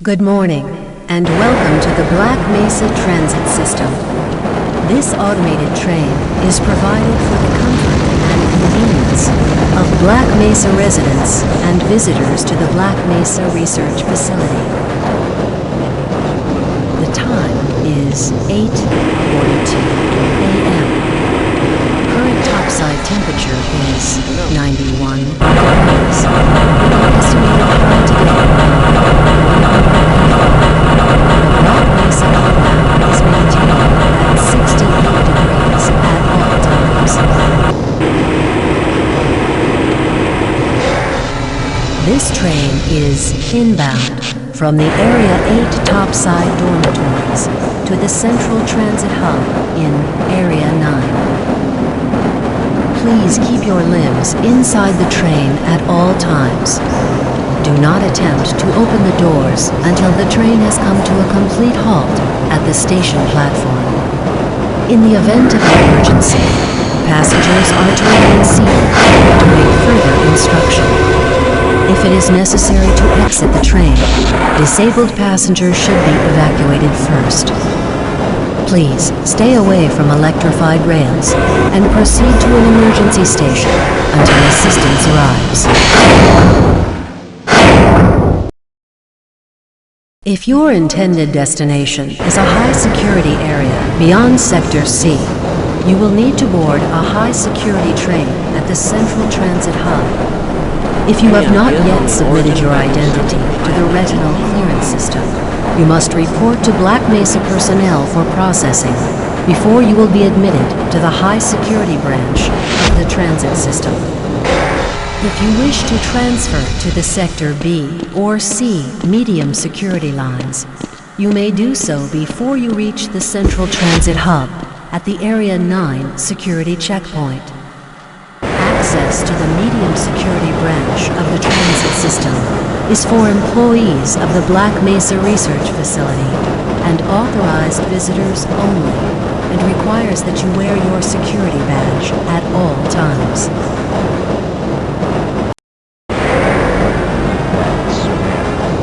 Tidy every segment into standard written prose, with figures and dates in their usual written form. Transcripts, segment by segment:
Good morning, and welcome to the Black Mesa Transit System. This automated train is provided for the comfort and convenience of Black Mesa residents and visitors to the Black Mesa Research Facility. The time is 8:42 a.m. Current topside temperature is 91 degrees. Estimated time today. Black Mesa outbound is maintained at 68 degrees at all times. This train is inbound from the Area 8 topside dormitories to the Central Transit Hub in Area 9. Please keep your limbs inside the train at all times. Do not attempt to open the doors until the train has come to a complete halt at the station platform. In the event of an emergency, passengers are to remain seated to wait further instruction. If it is necessary to exit the train, disabled passengers should be evacuated first. Please stay away from electrified rails and proceed to an emergency station until assistance arrives. If your intended destination is a high-security area beyond Sector C, you will need to board a high-security train at the Central Transit Hub. If you have not yet submitted your identity to the retinal clearance system, you must report to Black Mesa personnel for processing before you will be admitted to the high-security branch of the transit system. If you wish to transfer to the Sector B or C medium security lines, you may do so before you reach the Central Transit Hub at the Area 9 security checkpoint. Access to the medium security branch of the transit system is for employees of the Black Mesa Research Facility and authorized visitors only, and requires that you wear your security badge at all times.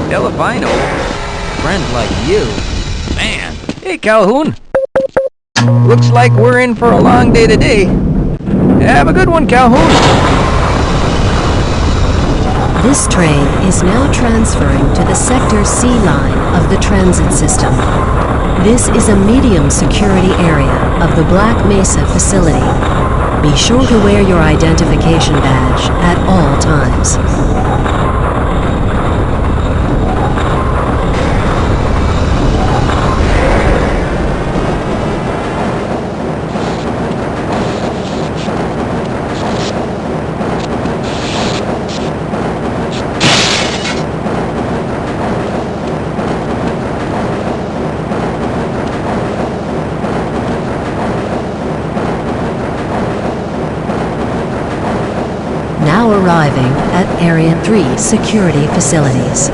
Delabino, friend like you, man. Hey, Calhoun. Looks like we're in for a long day today. Have a good one, Calhoun. This train is now transferring to the Sector C line of the transit system. This is a medium security area of the Black Mesa facility. Be sure to wear your identification badge at all times. Now arriving at Area 3 security facilities.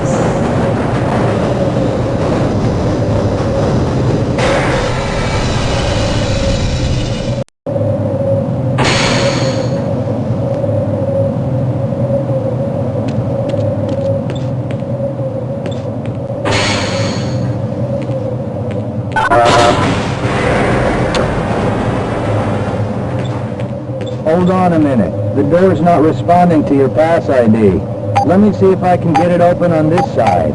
Hold on a minute. The door's not responding to your pass ID. Let me see if I can get it open on this side.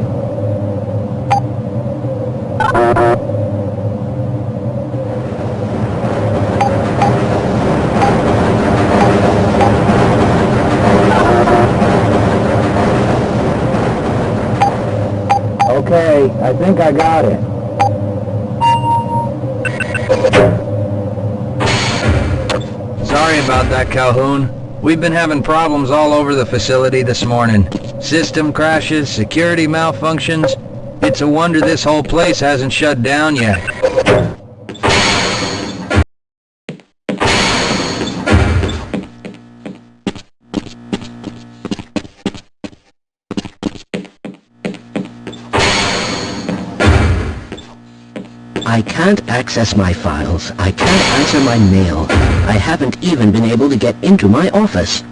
Okay, I think I got it. Sorry about that, Calhoun. We've been having problems all over the facility this morning. System crashes, security malfunctions. It's a wonder this whole place hasn't shut down yet. I can't access my files. I can't answer my mail. I haven't even been able to get into my office.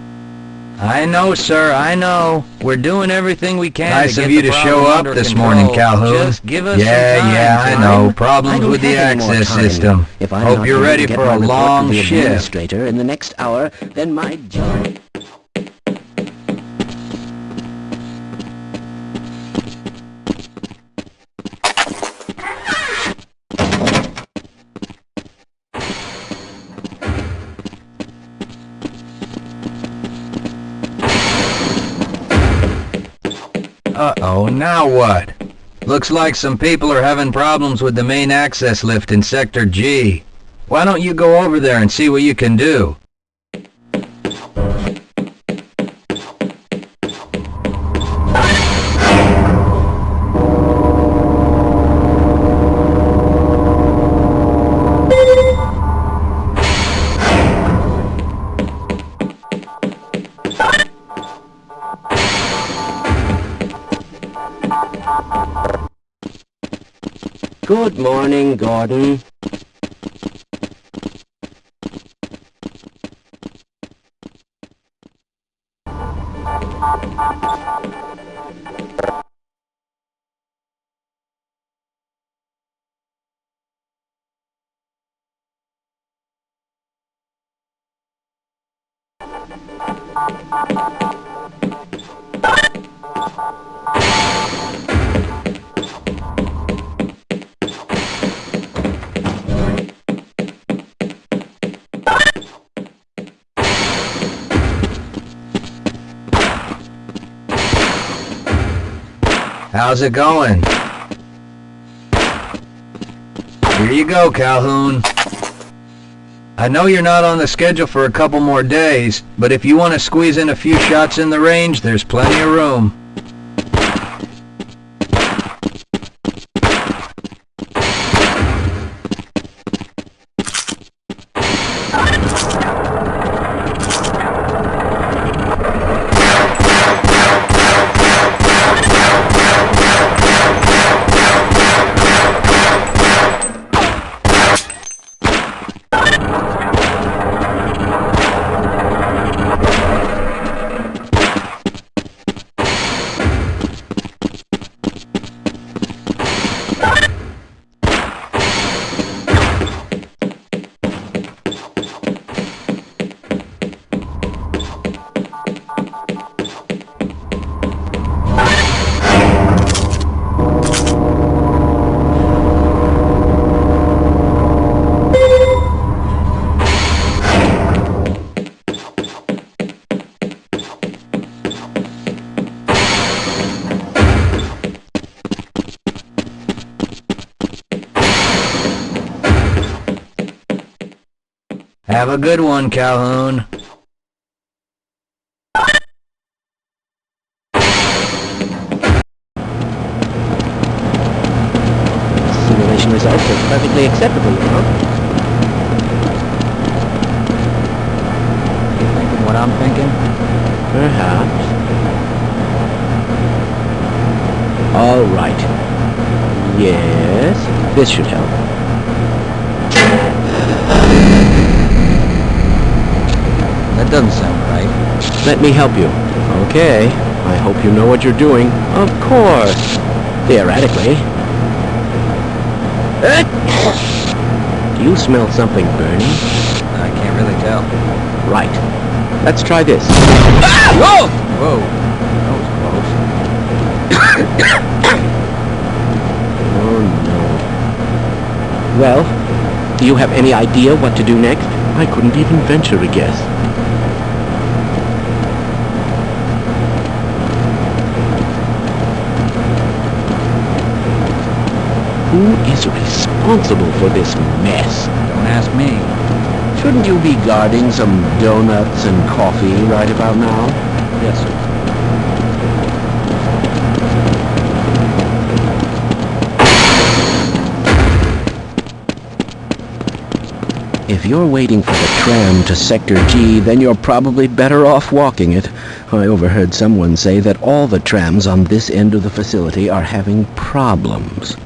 I know, sir, I know. We're doing everything we can Nice to of get you the to show problem up under this control. morning, Calhoun. Just give us Yeah, some time, yeah, I Time. know. I Problems don't with the have any more access time. system. If I'm Hope not you're able ready to get for my a report to long the shift. administrator in the next hour, then my job... Uh-oh, now what? Looks like some people are having problems with the main access lift in Sector G. Why don't you go over there and see what you can do? Good morning, Gordon. How's it going? Here you go, Calhoun. I know you're not on the schedule for a couple more days, but if you want to squeeze in a few shots in the range, there's plenty of room. Have a good one, Calhoun. Simulation results are perfectly acceptable, you know? You thinking what I'm thinking? Perhaps. All right. Yes, this should help. That doesn't sound right. Let me help you. Okay. I hope you know what you're doing. Of course. Theoretically. Do you smell something burning? I can't really tell. Right. Let's try this. Whoa! Whoa. That was close. Oh no. Well, do you have any idea what to do next? I couldn't even venture a guess. Who is responsible for this mess? Don't ask me. Shouldn't you be guarding some donuts and coffee right about now? Yes, sir. If you're waiting for the tram to Sector G, then you're probably better off walking it. I overheard someone say that all the trams on this end of the facility are having problems.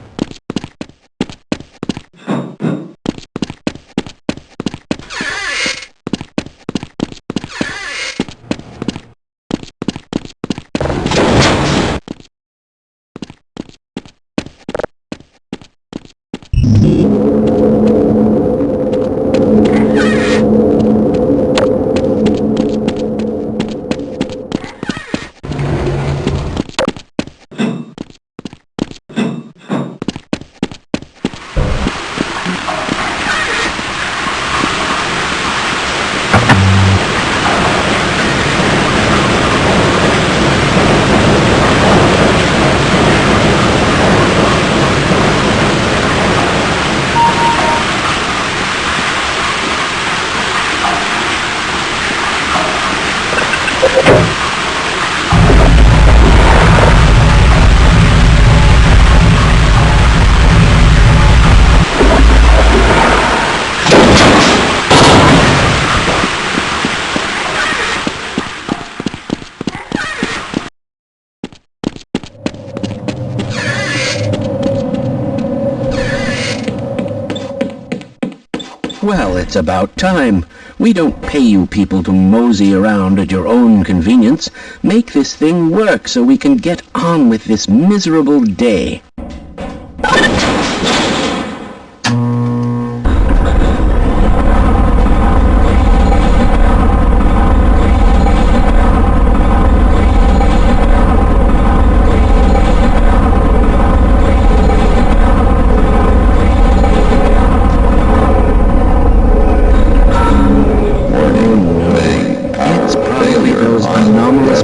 Well, it's about time. We don't pay you people to mosey around at your own convenience. Make this thing work so we can get on with this miserable day.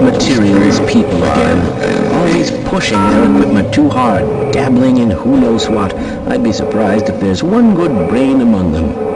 Materials people again. Always pushing their equipment too hard, dabbling in who knows what. I'd be surprised if there's one good brain among them.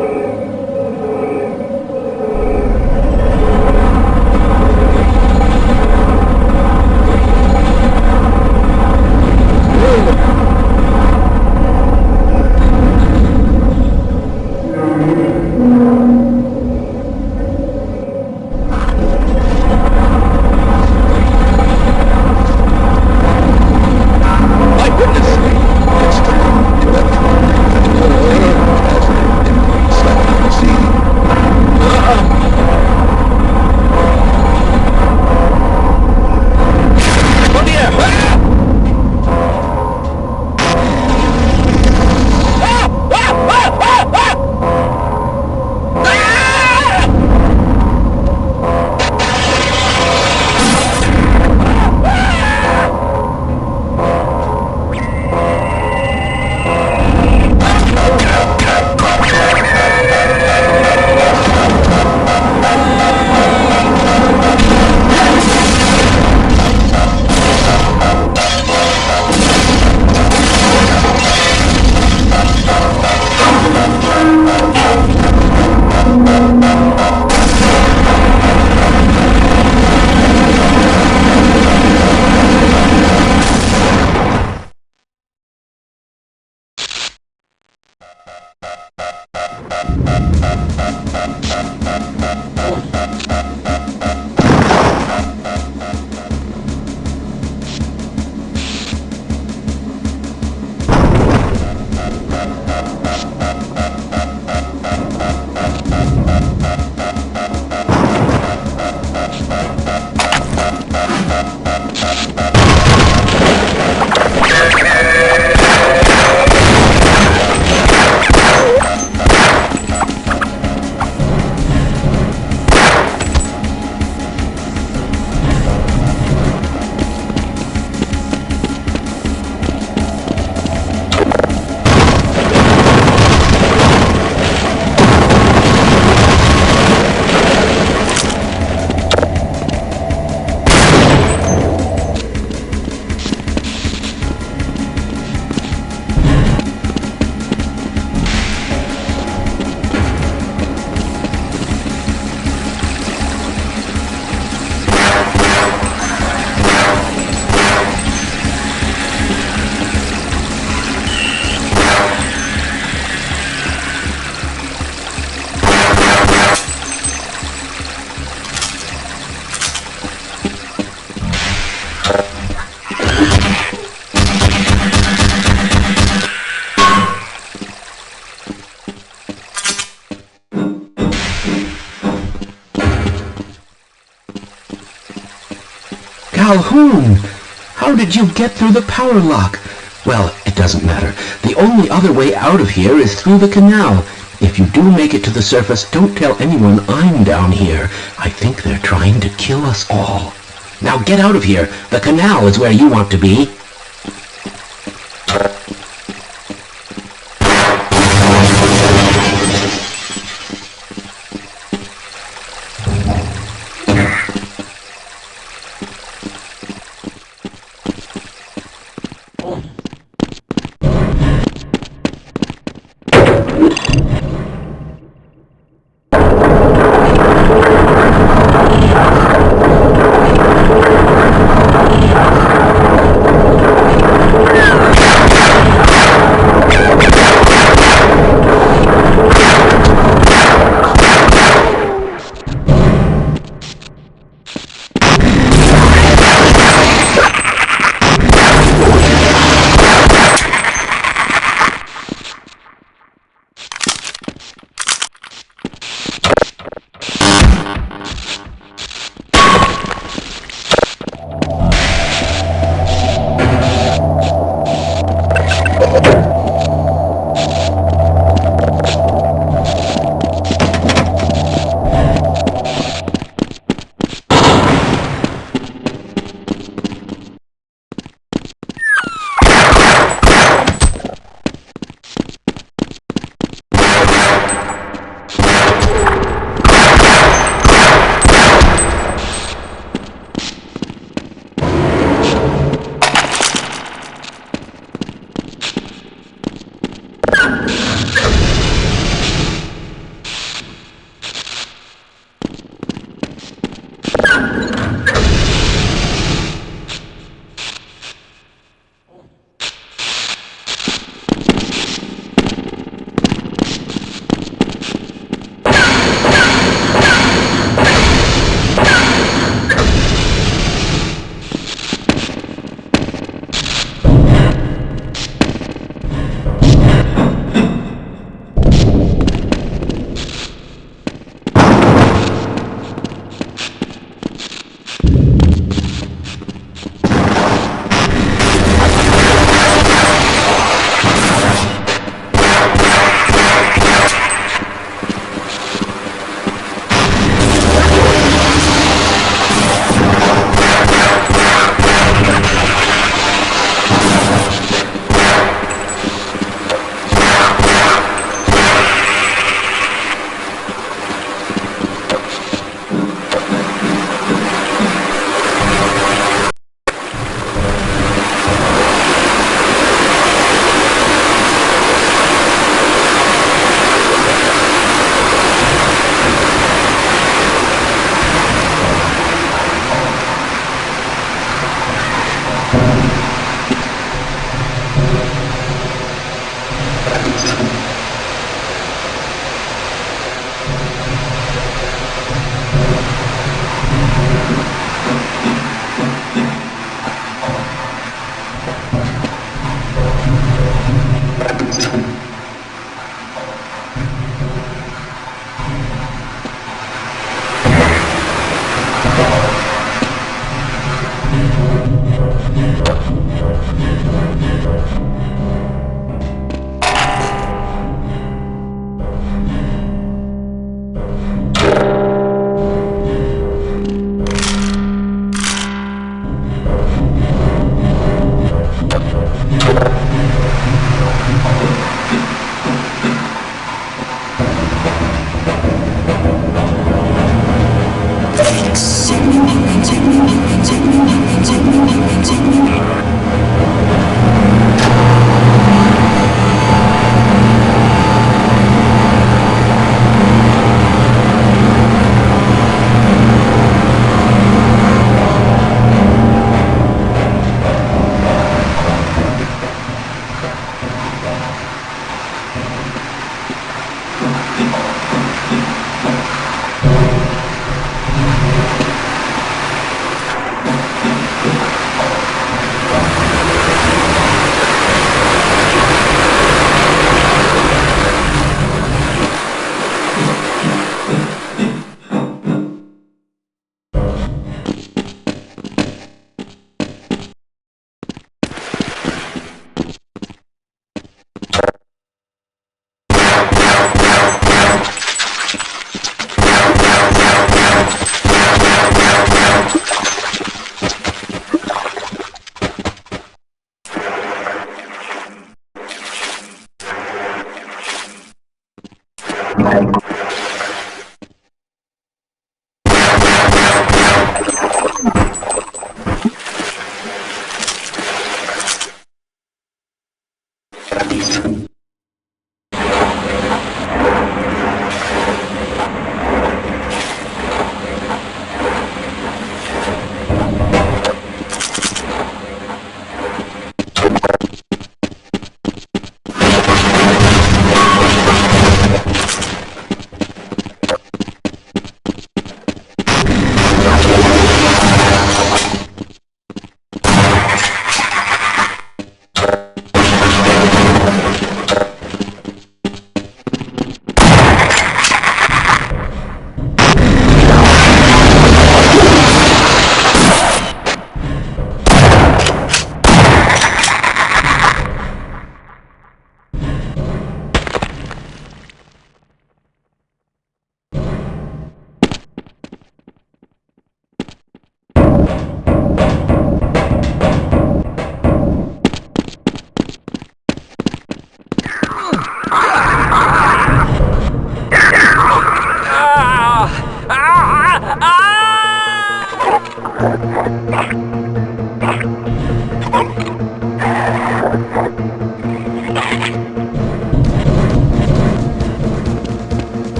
Calhoun! How did you get through the power lock? Well, it doesn't matter. The only other way out of here is through the canal. If you do make it to the surface, don't tell anyone I'm down here. I think they're trying to kill us all. Now get out of here. The canal is where you want to be.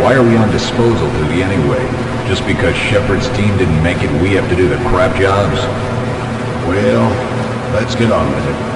Why are we on disposal duty anyway? Just because Shepard's team didn't make it, we have to do the crap jobs? Well, let's get on with it.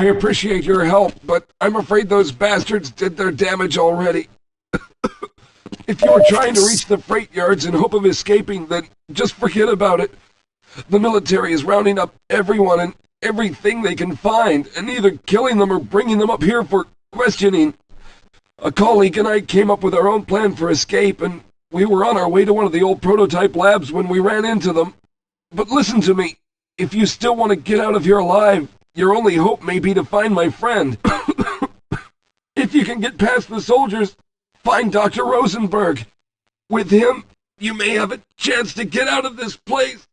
I appreciate your help, but I'm afraid those bastards did their damage already. If you were trying to reach the freight yards in hope of escaping, then just forget about it. The military is rounding up everyone and everything they can find, and either killing them or bringing them up here for questioning. A colleague and I came up with our own plan for escape, and we were on our way to one of the old prototype labs when we ran into them. But listen to me. If you still want to get out of here alive, your only hope may be to find my friend. If you can get past the soldiers, find Dr. Rosenberg. With him, you may have a chance to get out of this place.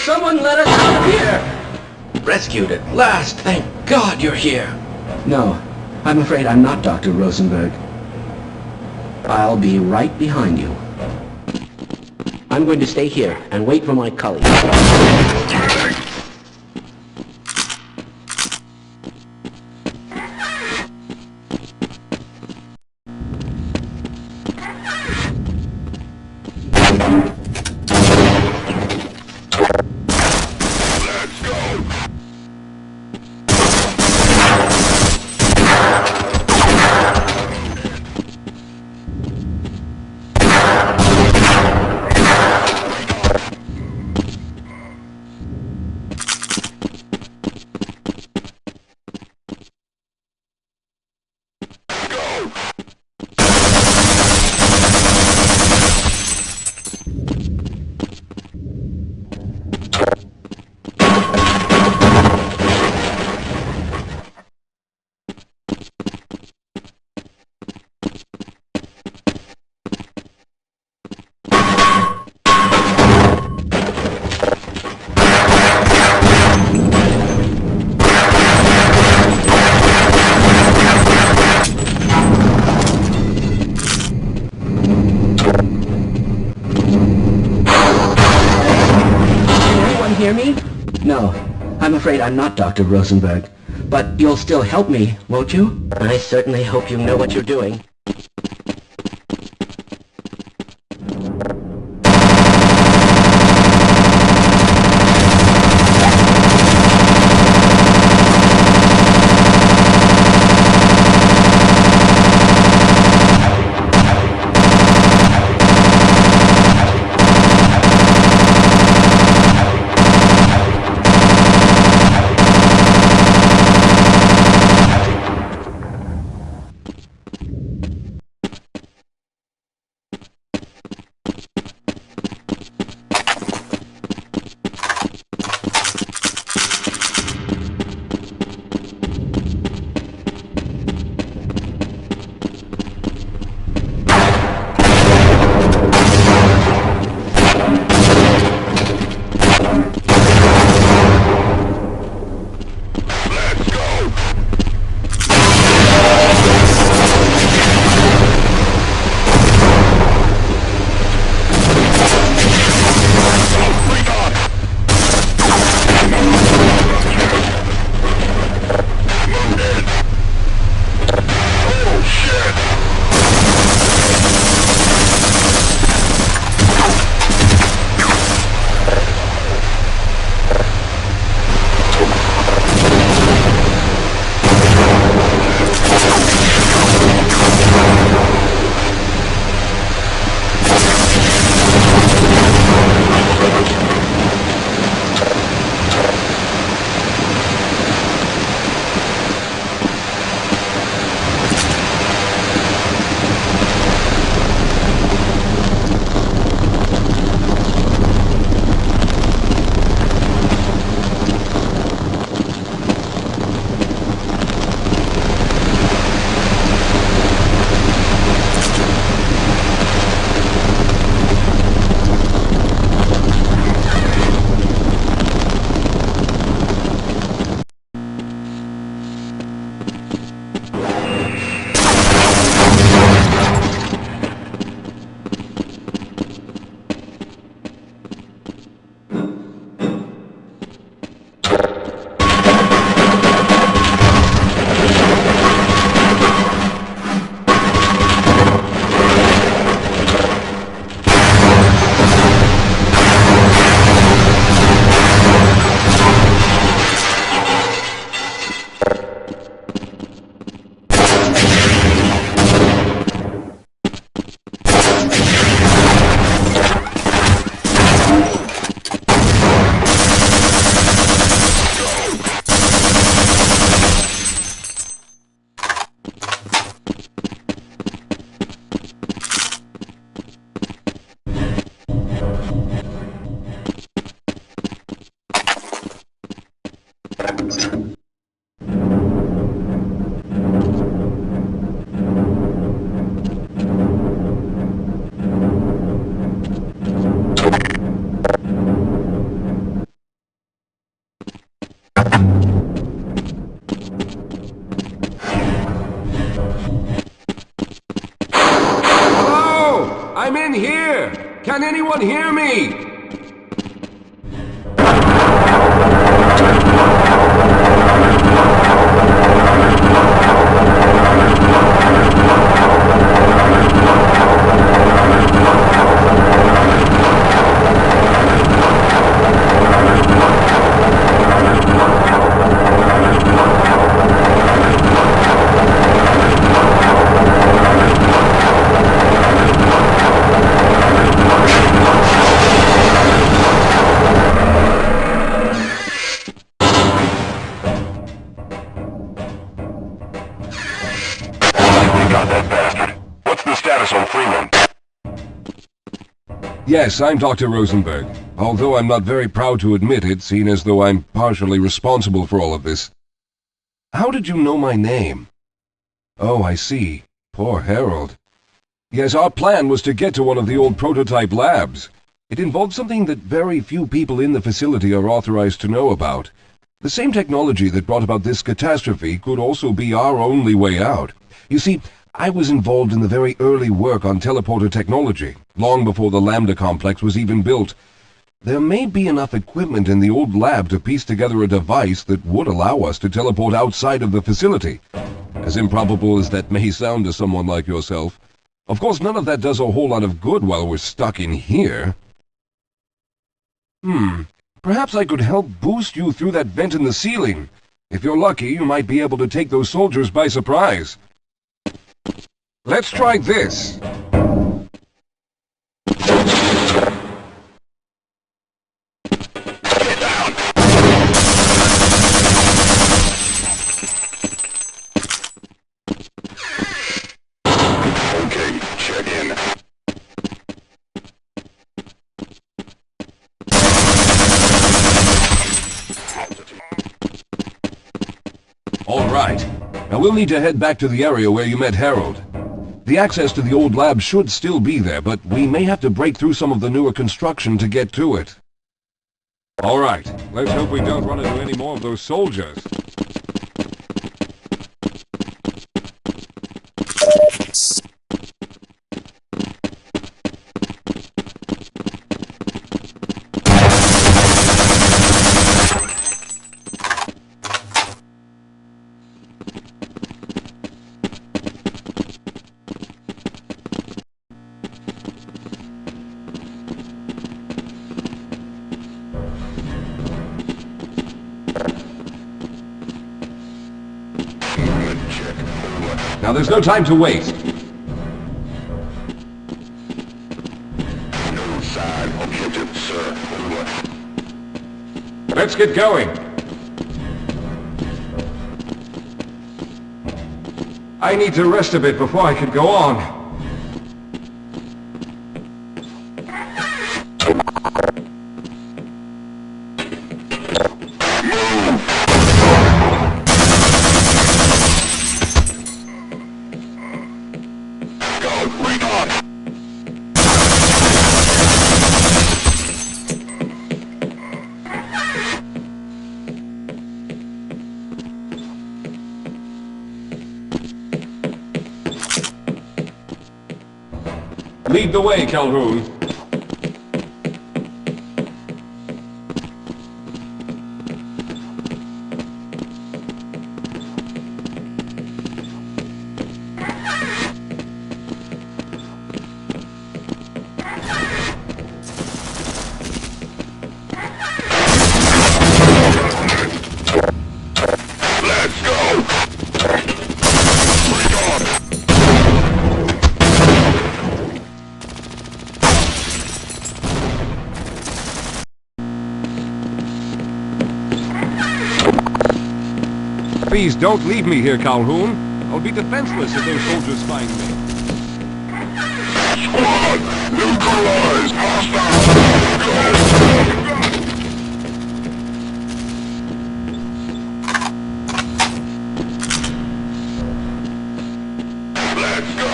Someone let us out of here! Rescued at last! Thank God you're here! No, I'm afraid I'm not Dr. Rosenberg. I'll be right behind you. I'm going to stay here and wait for my colleagues. No, I'm afraid I'm not Dr. Rosenberg. But you'll still help me, won't you? I certainly hope you know what you're doing. I'm in here! Can anyone hear me? Yes, I'm Dr. Rosenberg, although I'm not very proud to admit it, seeing as though I'm partially responsible for all of this. How did you know my name? Oh, I see. Poor Harold. Yes, our plan was to get to one of the old prototype labs. It involved something that very few people in the facility are authorized to know about. The same technology that brought about this catastrophe could also be our only way out. You see, I was involved in the very early work on teleporter technology, long before the Lambda complex was even built. There may be enough equipment in the old lab to piece together a device that would allow us to teleport outside of the facility. As improbable as that may sound to someone like yourself, of course none of that does a whole lot of good while we're stuck in here. Perhaps I could help boost you through that vent in the ceiling. If you're lucky, you might be able to take those soldiers by surprise. Let's try this. Okay, check in. All right. Now we'll need to head back to the area where you met Harold. The access to the old lab should still be there, but we may have to break through some of the newer construction to get to it. All right. Let's hope we don't run into any more of those soldiers. Now there's no time to waste. No sign of objective, sir. Let's get going. I need to rest a bit before I can go on. Lead the way, Calhoun. Let's go! Please don't leave me here, Calhoun. I'll be defenseless if those soldiers find me. Squad! Neutralize! Hostile! Go! Let's go!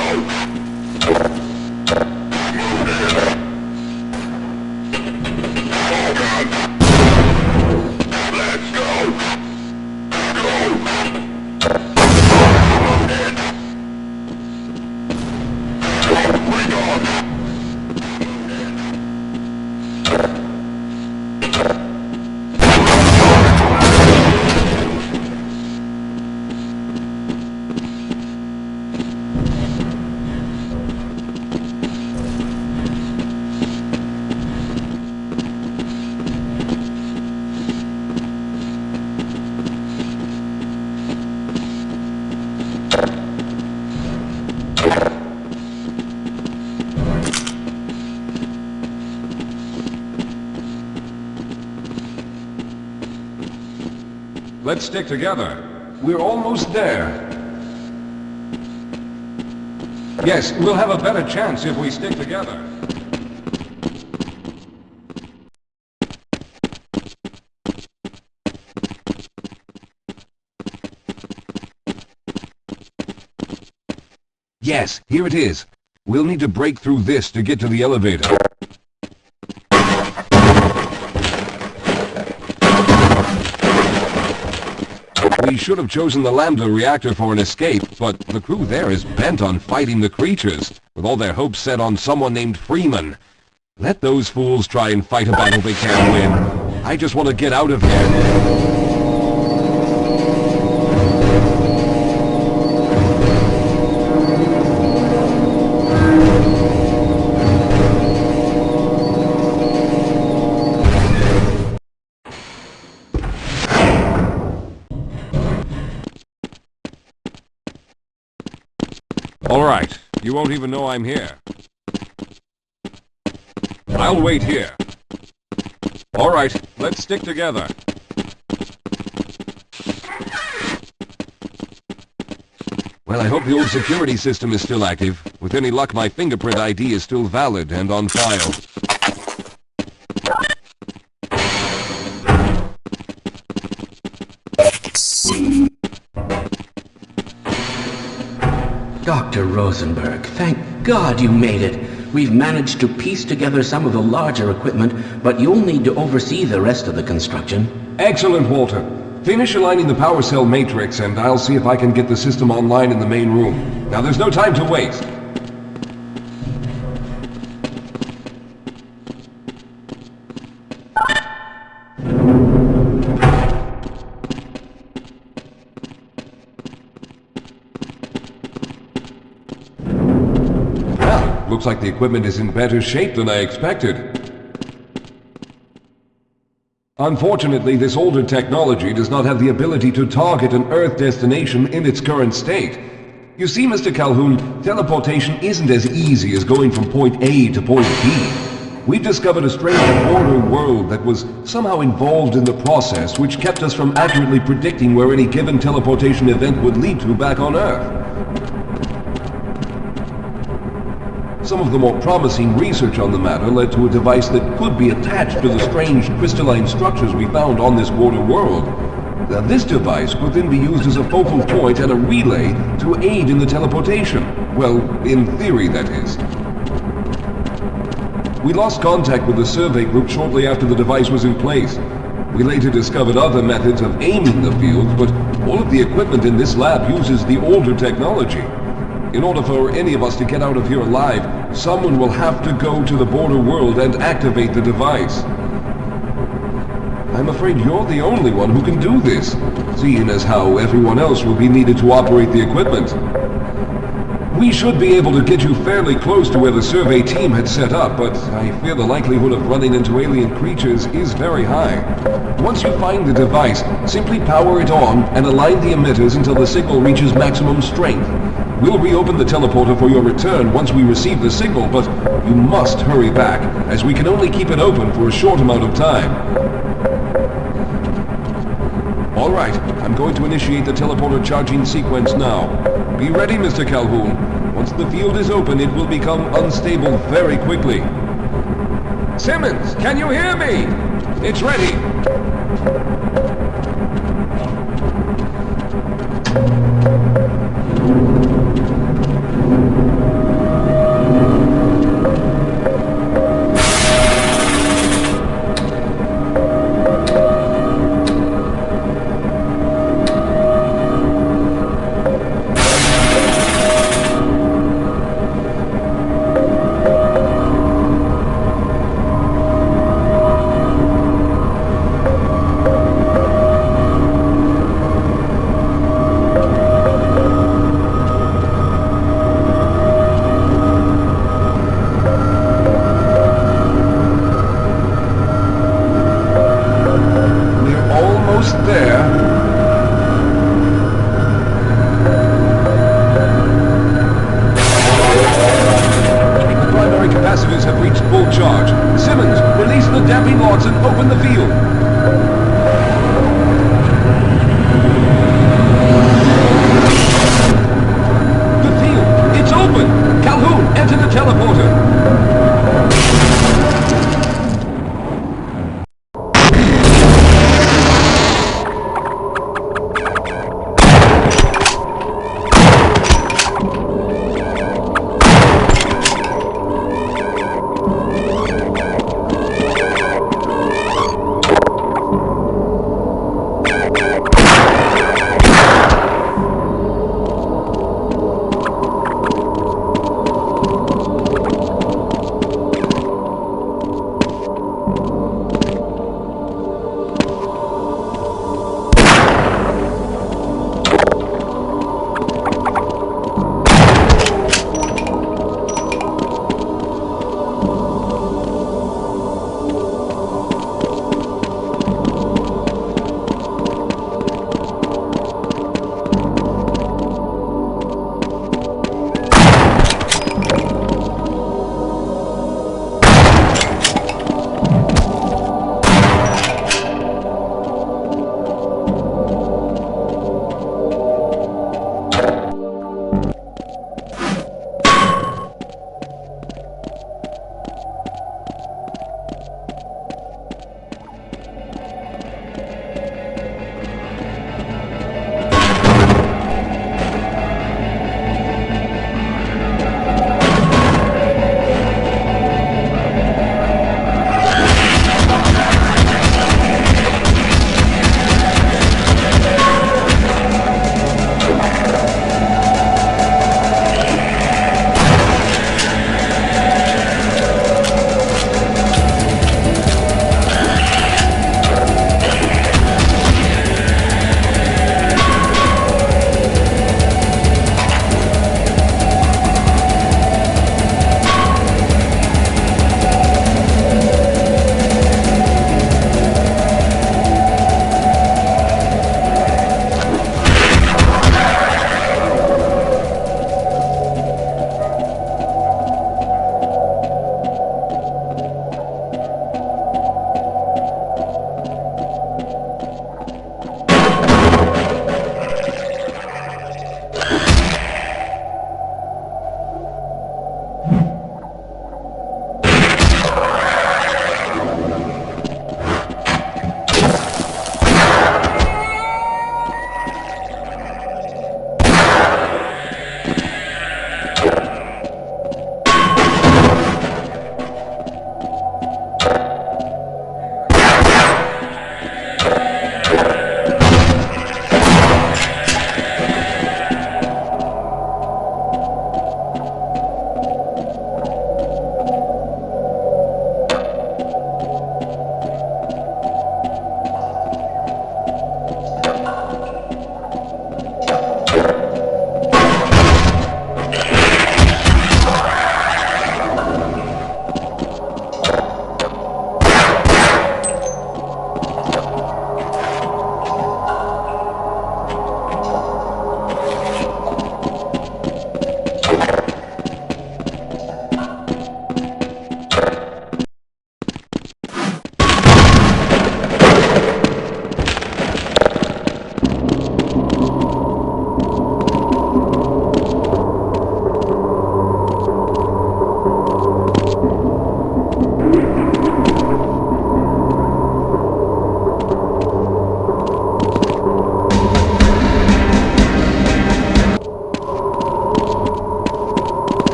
Move in! Oh God! Let's go! Let's stick together. We're almost there. Yes, we'll have a better chance if we stick together. Yes, here it is. We'll need to break through this to get to the elevator. We should have chosen the Lambda reactor for an escape, but the crew there is bent on fighting the creatures, with all their hopes set on someone named Freeman. Let those fools try and fight a battle they can't win. I just want to get out of here. All right, you won't even know I'm here. I'll wait here. All right, let's stick together. Well, I hope the old security system is still active. With any luck, my fingerprint ID is still valid and on file. Dr. Rosenberg, thank God you made it. We've managed to piece together some of the larger equipment, but you'll need to oversee the rest of the construction. Excellent, Walter. Finish aligning the power cell matrix, and I'll see if I can get the system online in the main room. Now, there's no time to waste. Looks like the equipment is in better shape than I expected. Unfortunately, this older technology does not have the ability to target an Earth destination in its current state. You see, Mr. Calhoun, teleportation isn't as easy as going from point A to point B. We've discovered a strange border world that was somehow involved in the process, which kept us from accurately predicting where any given teleportation event would lead to back on Earth. Some of the more promising research on the matter led to a device that could be attached to the strange crystalline structures we found on this border world. Now, this device could then be used as a focal point and a relay to aid in the teleportation. Well, in theory, that is. We lost contact with the survey group shortly after the device was in place. We later discovered other methods of aiming the field, but all of the equipment in this lab uses the older technology. In order for any of us to get out of here alive, someone will have to go to the border world and activate the device. I'm afraid you're the only one who can do this, seeing as how everyone else will be needed to operate the equipment. We should be able to get you fairly close to where the survey team had set up, but I fear the likelihood of running into alien creatures is very high. Once you find the device, simply power it on and align the emitters until the signal reaches maximum strength. We'll reopen the teleporter for your return once we receive the signal, but you must hurry back, as we can only keep it open for a short amount of time. All right, I'm going to initiate the teleporter charging sequence now. Be ready, Mr. Calhoun. Once the field is open, it will become unstable very quickly. Simmons, can you hear me? It's ready.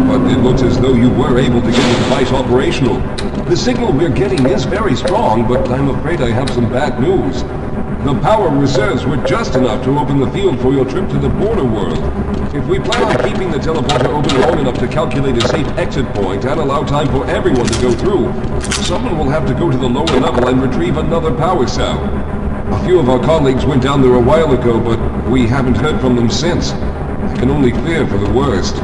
but it looks as though you were able to get the device operational. The signal we're getting is very strong, but I'm afraid I have some bad news. The power reserves were just enough to open the field for your trip to the border world. If we plan on keeping the teleporter open long enough to calculate a safe exit point and allow time for everyone to go through, someone will have to go to the lower level and retrieve another power cell. A few of our colleagues went down there a while ago, but we haven't heard from them since. I can only fear for the worst.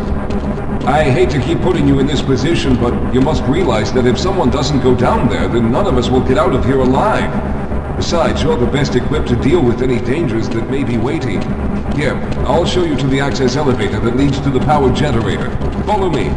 I hate to keep putting you in this position, but you must realize that if someone doesn't go down there, then none of us will get out of here alive. Besides, you're the best equipped to deal with any dangers that may be waiting. Here, I'll show you to the access elevator that leads to the power generator. Follow me.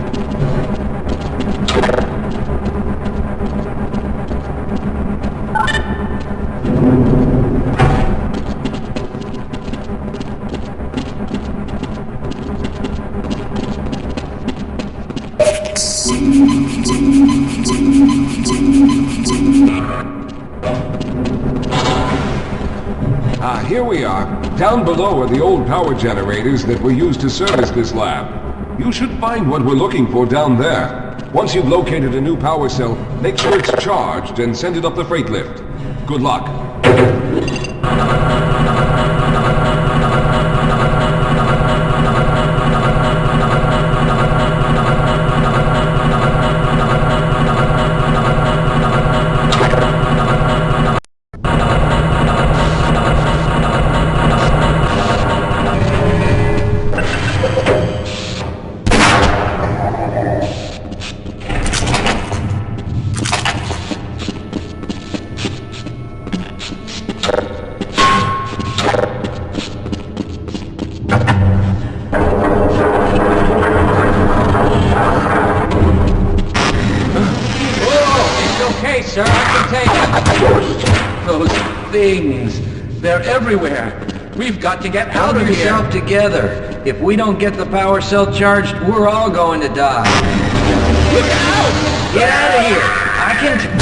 Here we are. Down below are the old power generators that were used to service this lab. You should find what we're looking for down there. Once you've located a new power cell, make sure it's charged and send it up the freight lift. Good luck. Sir, I can take it. Those things, they're everywhere. We've got to get out Pull of here. yourself together. If we don't get the power cell charged, we're all going to die. Look out! Get out of here! I can...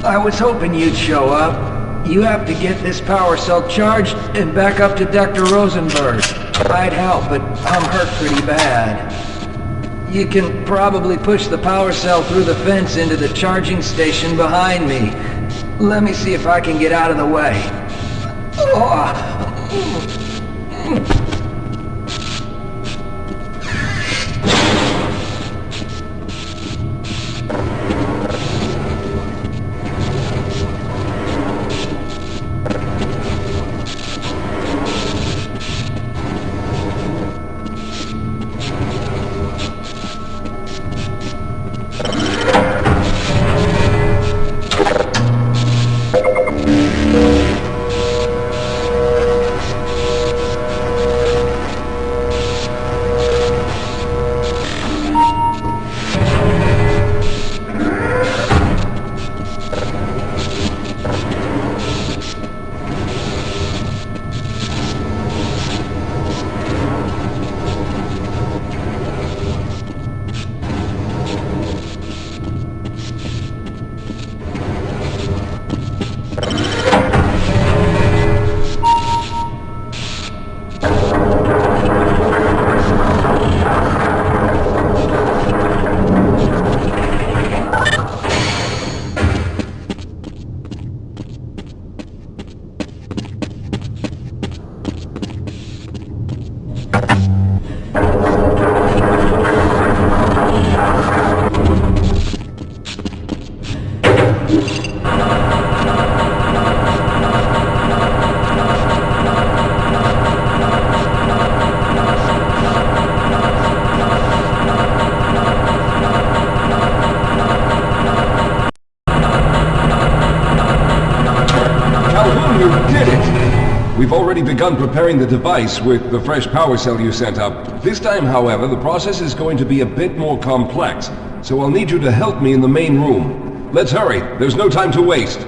I was hoping you'd show up. You have to get this power cell charged and back up to Dr. Rosenberg. I'd help, but I'm hurt pretty bad. You can probably push the power cell through the fence into the charging station behind me. Let me see if I can get out of the way. Calhoun, you did it! We've already begun preparing the device with the fresh power cell you sent up. This time, however, the process is going to be a bit more complex, so I'll need you to help me in the main room. Let's hurry, there's no time to waste.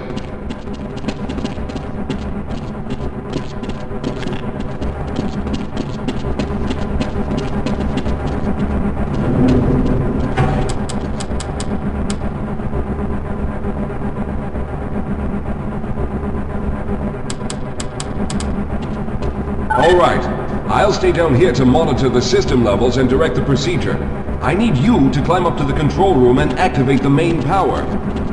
All right. I'll stay down here to monitor the system levels and direct the procedure. I need you to climb up to the control room and activate the main power.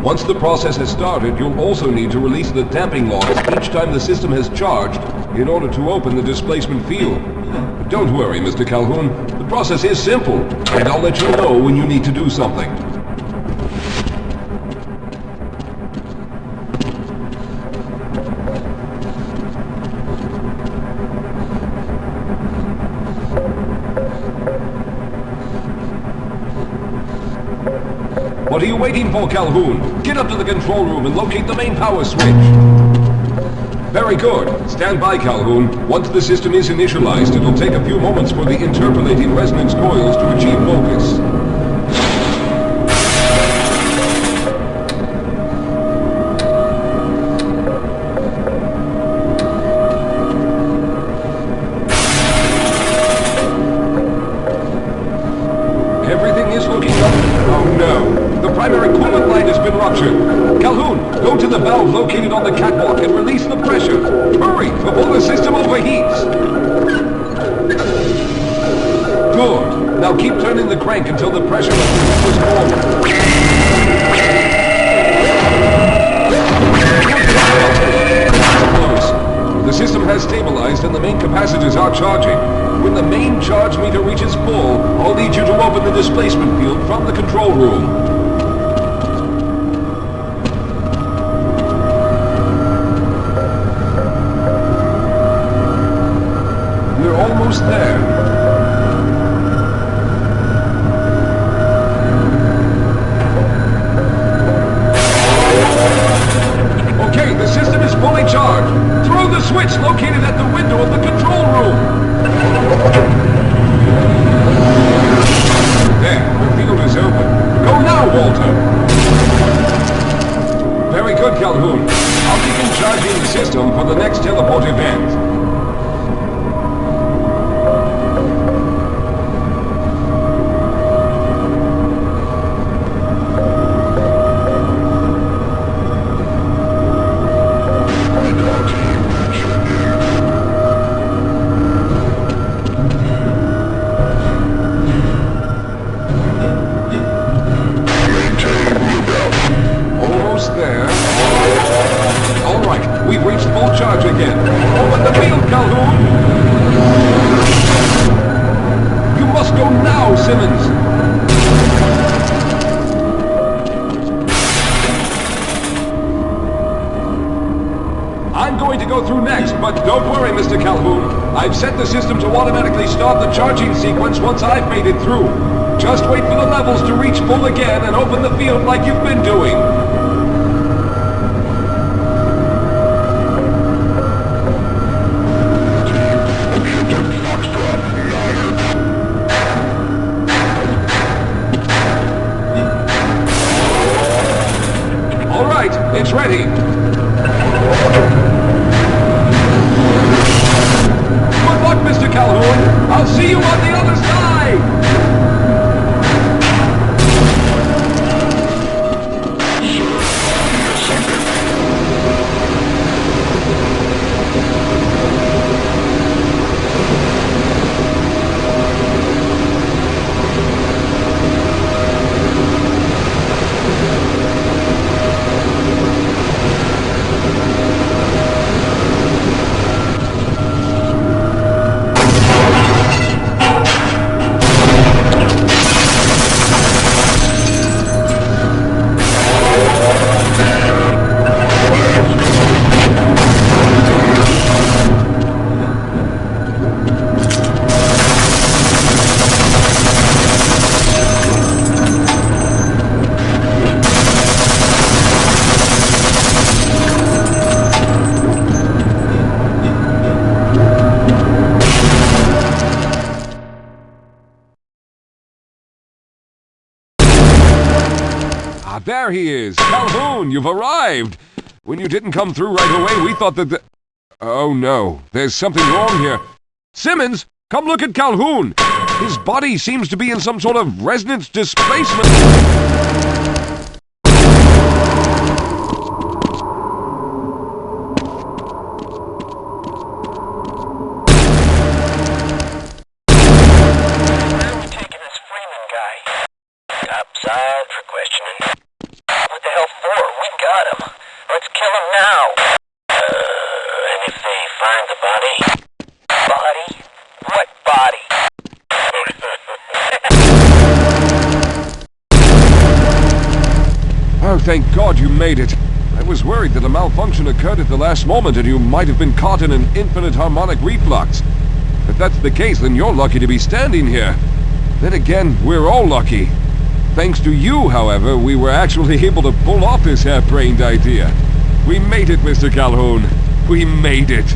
Once the process has started, you'll also need to release the damping laws each time the system has charged in order to open the displacement field. But don't worry, Mr. Calhoun. The process is simple, and I'll let you know when you need to do something. What are you waiting for, Calhoun? Get up to the control room and locate the main power switch. Very good. Stand by, Calhoun. Once the system is initialized, it'll take a few moments for the interpolating resonance coils to achieve focus. Everything is looking up. Oh no. The primary coolant line has been ruptured. Calhoun, go to the valve located on the catwalk and release the pressure. Hurry, before the system overheats. Good. Now keep turning the crank until the pressure pushes forward. The system has stabilized and the main capacitors are charging. When the main charge meter reaches full, I'll need you to open the displacement field from the control room. We're almost there. Okay, the system is fully charged. Throw the switch located at the window of the control room. There, the field is open. Go now, Walter! Very good, Calhoun. I'll begin charging the system for the next teleport event. We've reached full charge again. Open the field, Calhoun! You must go now, Simmons! I'm going to go through next, but don't worry, Mr. Calhoun. I've set the system to automatically start the charging sequence once I've faded through. Just wait for the levels to reach full again and open the field like you've been doing. It's ready. Good luck, Mr. Calhoun. I'll see you on the other side. there he is. Calhoun, you've arrived. When you didn't come through right away, we thought that the... Oh no, there's something wrong here. Simmons, come look at Calhoun. His body seems to be in some sort of resonance displacement. Topside for questioning. What the hell for? We got him. Let's kill him now. And if they find the body? Body? What body? Oh, thank God you made it. I was worried that a malfunction occurred at the last moment and you might have been caught in an infinite harmonic reflux. If that's the case, then you're lucky to be standing here. Then again, we're all lucky. Thanks to you, however, we were actually able to pull off this harebrained idea. We made it, Mr. Calhoun. We made it.